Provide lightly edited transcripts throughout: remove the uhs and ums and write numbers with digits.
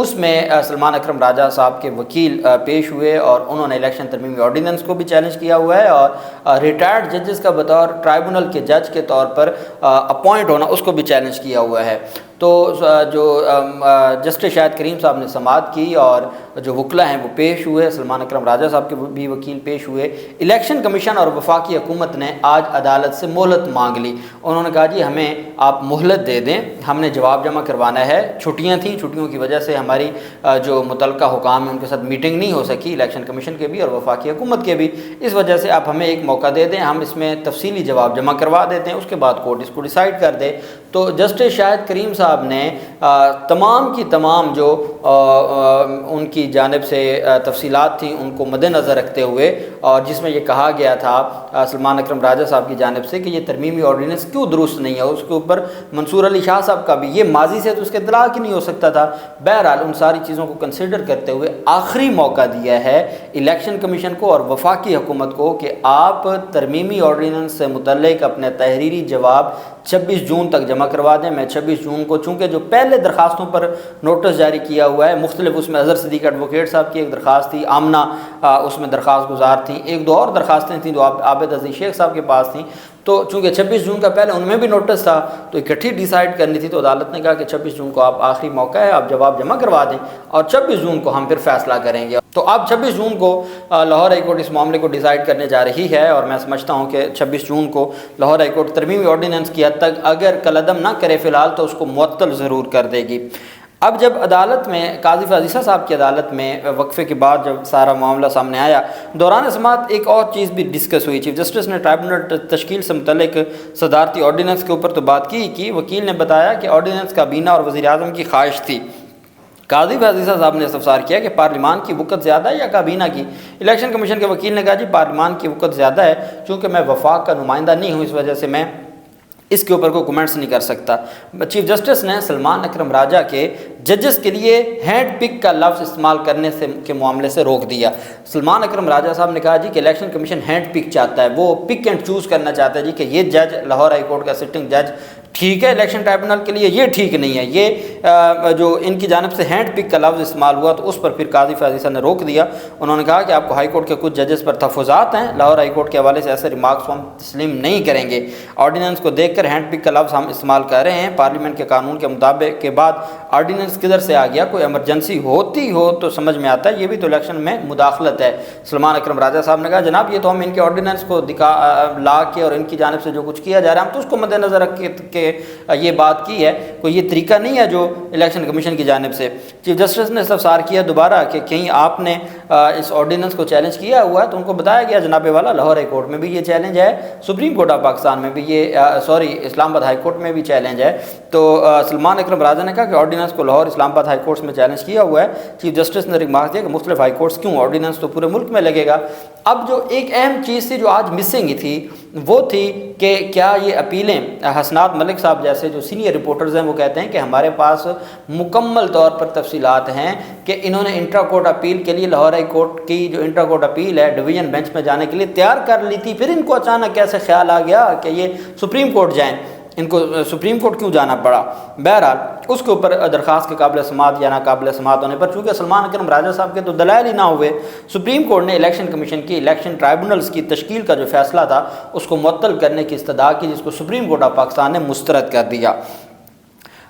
اس میں سلمان اکرم راجہ صاحب کے وکیل پیش ہوئے اور انہوں نے الیکشن ترمیمی آرڈیننس کو بھی چیلنج کیا ہوا ہے اور ریٹائرڈ ججز کا بطور ٹرائبونل کے جج کے طور پر اپوائنٹ ہونا اس کو بھی چیلنج کیا ہوا ہے۔ تو جو جسٹس شاہد کریم صاحب نے سماعت کی اور جو وکلا ہیں وہ پیش ہوئے، سلمان اکرم راجہ صاحب کے بھی وکیل پیش ہوئے۔ الیکشن کمیشن اور وفاقی حکومت نے آج عدالت سے مہلت مانگ لی۔ انہوں نے کہا جی ہمیں آپ مہلت دے دیں، ہم نے جواب جمع کروانا ہے، چھٹیاں تھیں، چھٹیوں کی وجہ سے ہماری جو متعلقہ حکام ہیں ان کے ساتھ میٹنگ نہیں ہو سکی، الیکشن کمیشن کے بھی اور وفاقی حکومت کے بھی، اس وجہ سے آپ ہمیں ایک موقع دے دیں، ہم اس میں تفصیلی جواب جمع کروا دیتے ہیں، اس کے بعد کورٹ اس کو ڈیسائیڈ کر دے۔ تو جسٹس شاہد کریم صاحب نے تمام کی تمام جو ان کی جانب سے تفصیلات تھیں ان کو مد نظر رکھتے ہوئے، اور جس میں یہ کہا گیا تھا سلمان اکرم راجہ صاحب کی جانب سے کہ یہ ترمیمی آرڈیننس کیوں درست نہیں ہے، اس کے اوپر منصور علی شاہ صاحب کا بھی یہ ماضی سے تو اس کے اطلاق ہی نہیں ہو سکتا تھا۔ بہرحال ان ساری چیزوں کو کنسیڈر کرتے ہوئے آخری موقع دیا ہے الیکشن کمیشن کو اور وفاقی حکومت کو کہ آپ ترمیمی آرڈیننس سے متعلق اپنے تحریری جواب 26 جون تک جمع کروا دیں۔ میں 26 جون کو چونکہ جو پہلے درخواستوں پر نوٹس جاری کیا ہوا ہے مختلف، اس میں اظہر صدیق ایڈوکیٹ صاحب کی ایک درخواست تھی، آمنہ اس میں درخواست گزار تھیں، ایک دو اور درخواستیں تھیں جو عابد عزیز شیخ صاحب کے پاس تھیں، تو چونکہ 26 جون کا پہلے ان میں بھی نوٹس تھا تو اکٹھی ڈیسائیڈ کرنی تھی، تو عدالت نے کہا کہ 26 جون کو آپ آخری موقع ہے، آپ جواب جمع کروا دیں اور 26 جون کو ہم پھر فیصلہ کریں گے۔ تو اب 26 جون کو لاہور ہائی کورٹ اس معاملے کو ڈیسائیڈ کرنے جا رہی ہے، اور میں سمجھتا ہوں کہ 26 جون کو لاہور ہائی کورٹ ترمیمی آرڈیننس کی حد تک اگر کالعدم نہ کرے فی الحال تو اس کو معطل ضرور کر دے گی۔ اب جب عدالت میں قاضی فاضل صاحب کی عدالت میں وقفے کے بعد جب سارا معاملہ سامنے آیا، دوران سماعت ایک اور چیز بھی ڈسکس ہوئی۔ چیف جسٹس نے ٹرائبونل تشکیل سے متعلق صدارتی آرڈیننس کے اوپر تو بات کی وکیل نے بتایا کہ آرڈیننس کابینہ اور وزیر اعظم کی خواہش تھی۔ قاضی فاضل صاحب نے استفسار کیا کہ پارلیمان کی وقت زیادہ ہے یا کابینہ کی؟ الیکشن کمیشن کے وکیل نے کہا جی پارلیمان کی وقت زیادہ ہے، چونکہ میں وفاق کا نمائندہ نہیں ہوں اس وجہ سے میں اس کے اوپر کوئی کمنٹس نہیں کر سکتا۔ چیف جسٹس نے سلمان اکرم راجہ کے ججز کے لیے ہینڈ پک کا لفظ استعمال کرنے سے کے معاملے سے روک دیا۔ سلمان اکرم راجہ صاحب نے کہا جی کہ الیکشن کمیشن ہینڈ پک چاہتا ہے، وہ پک اینڈ چوز کرنا چاہتا ہے جی کہ یہ جج لاہور ہائی کورٹ کا سٹنگ جج ٹھیک ہے الیکشن ٹرائبونل کے لیے، یہ ٹھیک نہیں ہے۔ یہ جو ان کی جانب سے ہینڈ پک کا لفظ استعمال ہوا تو اس پر پھر قاضی فاضل صاحب نے روک دیا۔ انہوں نے کہا کہ آپ کو ہائی کورٹ کے کچھ ججز پر تحفظات ہیں، لاہور ہائی کورٹ کے حوالے سے ایسے ریمارکس ہم تسلیم نہیں کریں گے۔ آرڈیننس کو دیکھ کر ہینڈ پک کا لفظ ہم استعمال کر رہے ہیں، پارلیمنٹ کے قانون کے مطابق کے بعد آرڈیننس کدھر سے آ گیا، کوئی ایمرجنسی ہوتی ہو تو سمجھ میں آتا ہے، یہ بھی تو الیکشن میں مداخلت ہے۔ سلمان اکرم راجہ صاحب نے کہا جناب یہ تو ہم ان کے آرڈیننس کو لا کے اور ان کی جانب سے جو کچھ کیا جا رہا ہے ہم تو اس کو مد نظر رکھ کے یہ بات کی ہے، کوئی یہ طریقہ نہیں ہے جو الیکشن کمیشن کی جانب سے۔ چیف جسٹس نے استفسار کیا دوبارہ کہ کہیں آپ نے اس آرڈیننس کو چیلنج کیا ہوا ہے، تو ان کو بتایا گیا جناب والا لاہور ہائی کورٹ میں بھی یہ چیلنج ہے، سپریم کورٹ آف پاکستان میں بھی یہ اسلام آباد ہائی کورٹ میں بھی چیلنج ہے۔ تو سلمان اکرم راجہ نے کہا کہ آرڈیننس کو لاہور اسلام آباد ہائی کورٹس میں چیلنج کیا ہوا ہے۔ چیف جسٹس نے ریمارک دیا کہ مختلف ہائی کورٹس کیوں، آرڈیننس تو پورے ملک میں لگے گا۔ اب جو ایک اہم چیز تھی جو آج مسنگ تھی وہ تھی کہ کیا یہ اپیلیں، حسنات ملک صاحب جیسے جو سینئر رپورٹرز ہیں وہ کہتے ہیں کہ ہمارے پاس مکمل طور پر تفصیلات ہیں کہ انہوں نے انٹرا کورٹ اپیل کے لیے لاہور ہائی کورٹ کی جو انٹرا کورٹ اپیل ہے ڈویژن بینچ میں جانے کے لیے تیار کر لی تھی، پھر ان کو اچانک کیسے خیال آ گیا کہ یہ سپریم کورٹ جائیں، ان کو سپریم کورٹ کیوں جانا پڑا۔ بہرحال اس کے اوپر درخواست کے قابل سماعت یا ناقابل سماعت ہونے پر چونکہ سلمان اکرم راجہ صاحب کے تو دلائل ہی نہ ہوئے، سپریم کورٹ نے الیکشن کمیشن کی الیکشن ٹرائبونلز کی تشکیل کا جو فیصلہ تھا اس کو معطل کرنے کی استدعا کی، جس کو سپریم کورٹ آف پاکستان نے مسترد کر دیا۔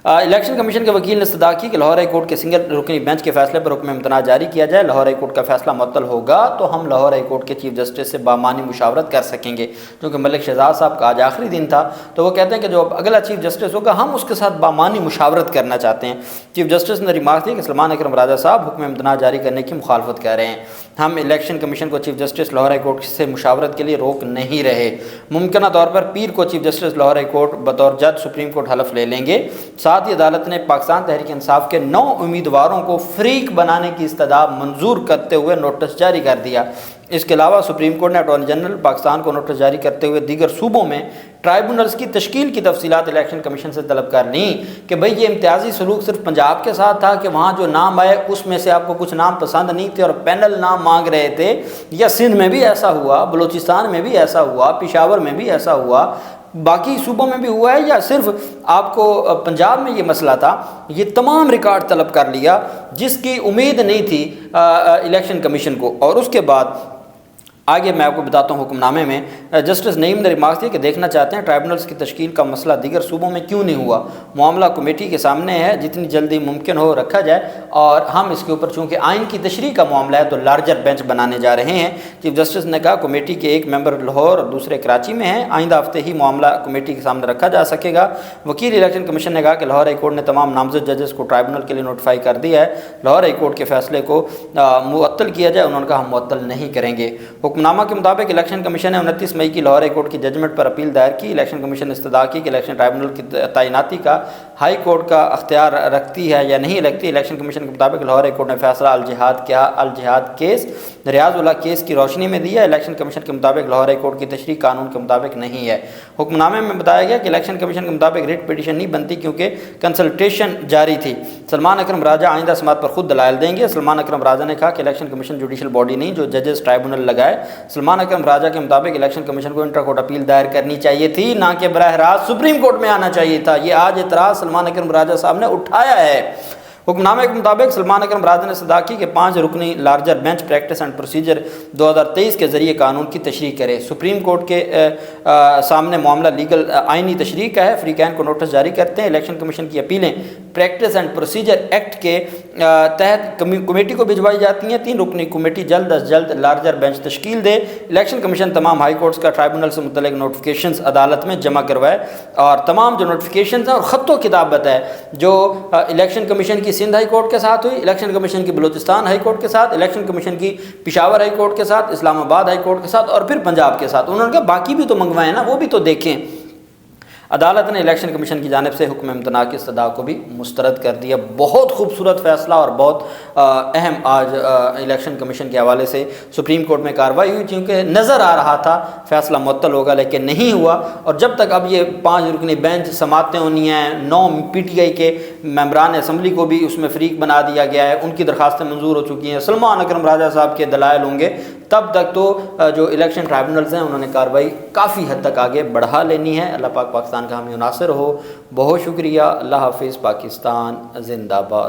الیکشن کمیشن کے وکیل نے استدعا کی کہ لاہور ہائی کورٹ کے سنگل رکنی بینچ کے فیصلے پر حکم امتناع جاری کیا جائے، لاہور ہائی کورٹ کا فیصلہ معطل ہوگا تو ہم لاہور ہائی کورٹ کے چیف جسٹس سے بامعنی مشاورت کر سکیں گے، کیونکہ ملک شہزاد صاحب کا آج آخری دن تھا تو وہ کہتے ہیں کہ جو اگلا چیف جسٹس ہوگا ہم اس کے ساتھ بامعنی مشاورت کرنا چاہتے ہیں۔ چیف جسٹس نے ریمارک دی کہ سلمان اکرم راجہ صاحب حکم امتناع جاری کرنے کی مخالفت کر رہے ہیں، ہم الیکشن کمیشن کو chief justice Lahore high court سے مشاورت کے لیے روک نہیں رہے، ممکنہ طور پر پیر کو chief justice Lahore high court بطور جج سپریم کورٹ حلف لے لیں گے۔ ساتھ ہی عدالت نے پاکستان تحریک انصاف کے 9 امیدواروں کو فریق بنانے کی استدعا منظور کرتے ہوئے نوٹس جاری کر دیا۔ اس کے علاوہ سپریم کورٹ نے اٹارنی جنرل پاکستان کو نوٹس جاری کرتے ہوئے دیگر صوبوں میں ٹرائبونلز کی تشکیل کی تفصیلات الیکشن کمیشن سے طلب کر لیں کہ بھئی یہ امتیازی سلوک صرف پنجاب کے ساتھ تھا کہ وہاں جو نام آئے اس میں سے آپ کو کچھ نام پسند نہیں تھے اور پینل نام مانگ رہے تھے، یا سندھ میں بھی ایسا ہوا، بلوچستان میں بھی ایسا ہوا، پشاور میں بھی ایسا ہوا، باقی صوبوں میں بھی ہوا ہے یا صرف آپ کو پنجاب میں یہ مسئلہ تھا؟ یہ تمام ریکارڈ طلب کر لیا جس کی امید نہیں تھی الیکشن کمیشن کو۔ اور اس کے بعد آگے میں آپ کو بتاتا ہوں حکم نامے میں جسٹس نعیم نے ریمارکس دیا کہ دیکھنا چاہتے ہیں ٹرائبونلز کی تشکیل کا مسئلہ دیگر صوبوں میں کیوں نہیں ہوا، معاملہ کمیٹی کے سامنے ہے، جتنی جلدی ممکن ہو رکھا جائے، اور ہم اس کے اوپر چونکہ آئین کی تشریح کا معاملہ ہے تو لارجر بینچ بنانے جا رہے ہیں۔ چیف جسٹس نے کہا کمیٹی کے ایک ممبر لاہور اور دوسرے کراچی میں ہیں، آئندہ ہفتے ہی معاملہ کمیٹی کے سامنے رکھا جا سکے گا۔ وکیل الیکشن کمیشن نے کہا کہ لاہور ہائی کورٹ نے تمام نامزد ججز کو ٹرائبونل کے لیے نوٹیفائی کر دیا ہے، لاہور ہائی کورٹ کے فیصلے کو معطل کیا جائے، انہوں نے کہا ہم معطل نہیں کریں گے۔ حکم نامہ کے مطابق الیکشن کمیشن نے 29 مئی کی لاہور ہائی کورٹ کی ججمنٹ پر اپیل دائر کی۔ الیکشن کمیشن نے استدعا کی کہ الیکشن ٹرائبونل کی تعیناتی کا ہائی کورٹ کا اختیار رکھتی ہے یا نہیں رکھتی۔ الیکشن کمیشن کے مطابق لاہور ہائی کورٹ نے فیصلہ الجہاد کیس ریاض اللہ کیس کی روشنی میں دیا۔ الیکشن کمیشن کے مطابق لاہور ہائی کورٹ کی تشریح قانون کے مطابق نہیں ہے۔ حکم نامے میں بتایا گیا کہ الیکشن کمیشن کے مطابق ریٹ پٹیشن نہیں بنتی کیونکہ کنسلٹیشن جاری تھی۔ سلمان اکرم راجہ آئندہ سماعت پر خود دلائل دیں گے۔ سلمان اکرم راجہ نے کہا کہ الیکشن کمیشن جوڈیشل باڈی نہیں جو ججز ٹرائبونل لگائے۔ سلمان اکرم راجہ کے مطابق الیکشن کمیشن کو انٹر کورٹ اپیل دائر کرنی چاہیے تھی، نہ کہ براہ راست سپریم کورٹ میں آنا چاہیے تھا۔ یہ آج اعتراض سلمان اکرم راجہ صاحب نے اٹھایا ہے۔ حکم نامے کے مطابق سلمان اکرم راجہ نے استدعا کی کہ 5 رکنی larger bench practice and procedure 2023 کے ذریعے قانون کی تشریح کرے۔ سپریم کورٹ کے سامنے معاملہ لیگل آئینی تشریح کا ہے، فریقین کو نوٹس جاری کرتے ہیں۔ الیکشن کمیشن کی اپیلیں پریکٹس اینڈ پروسیجر ایکٹ کے تحت کمیٹی کو بھجوائی جاتی ہیں۔ 3 رکنی کمیٹی جلد از جلد لارجر بینچ تشکیل دے۔ الیکشن کمیشن تمام ہائی کورٹس کا ٹرائبونل سے متعلق نوٹیفیکیشنز عدالت میں جمع کروائے، اور تمام جو نوٹیفیکیشنز ہیں اور خط و کتابت ہے جو الیکشن کمیشن کی سندھ ہائی کورٹ کے ساتھ ہوئی، الیکشن کمیشن کی بلوچستان ہائی کورٹ کے ساتھ، الیکشن کمیشن کی پشاور ہائی کورٹ کے ساتھ، اسلام آباد ہائی کورٹ کے ساتھ، اور پھر پنجاب کے ساتھ، انہوں نے کہا باقی بھی تو منگوائے نا، وہ بھی تو دیکھیں۔ عدالت نے الیکشن کمیشن کی جانب سے حکم امتناع کی استدعا کو بھی مسترد کر دیا۔ بہت خوبصورت فیصلہ اور بہت اہم آج الیکشن کمیشن کے حوالے سے سپریم کورٹ میں کارروائی ہوئی، کیونکہ نظر آ رہا تھا فیصلہ معطل ہوگا لیکن نہیں ہوا۔ اور جب تک اب یہ 5 رکنی بینچ سماعتیں ہونی ہیں، 9 پی ٹی آئی کے ممبران اسمبلی کو بھی اس میں فریق بنا دیا گیا ہے، ان کی درخواستیں منظور ہو چکی ہیں، سلمان اکرم راجہ صاحب کے دلائل ہوں گے، تب تک تو جو الیکشن ٹرائبونلز ہیں انہوں نے کارروائی کافی حد تک آگے بڑھا لینی ہے۔ اللہ پاک پاکستان کا حامی و ناصر ہو۔ بہت شکریہ۔ اللہ حافظ۔ پاکستان زندہ باد۔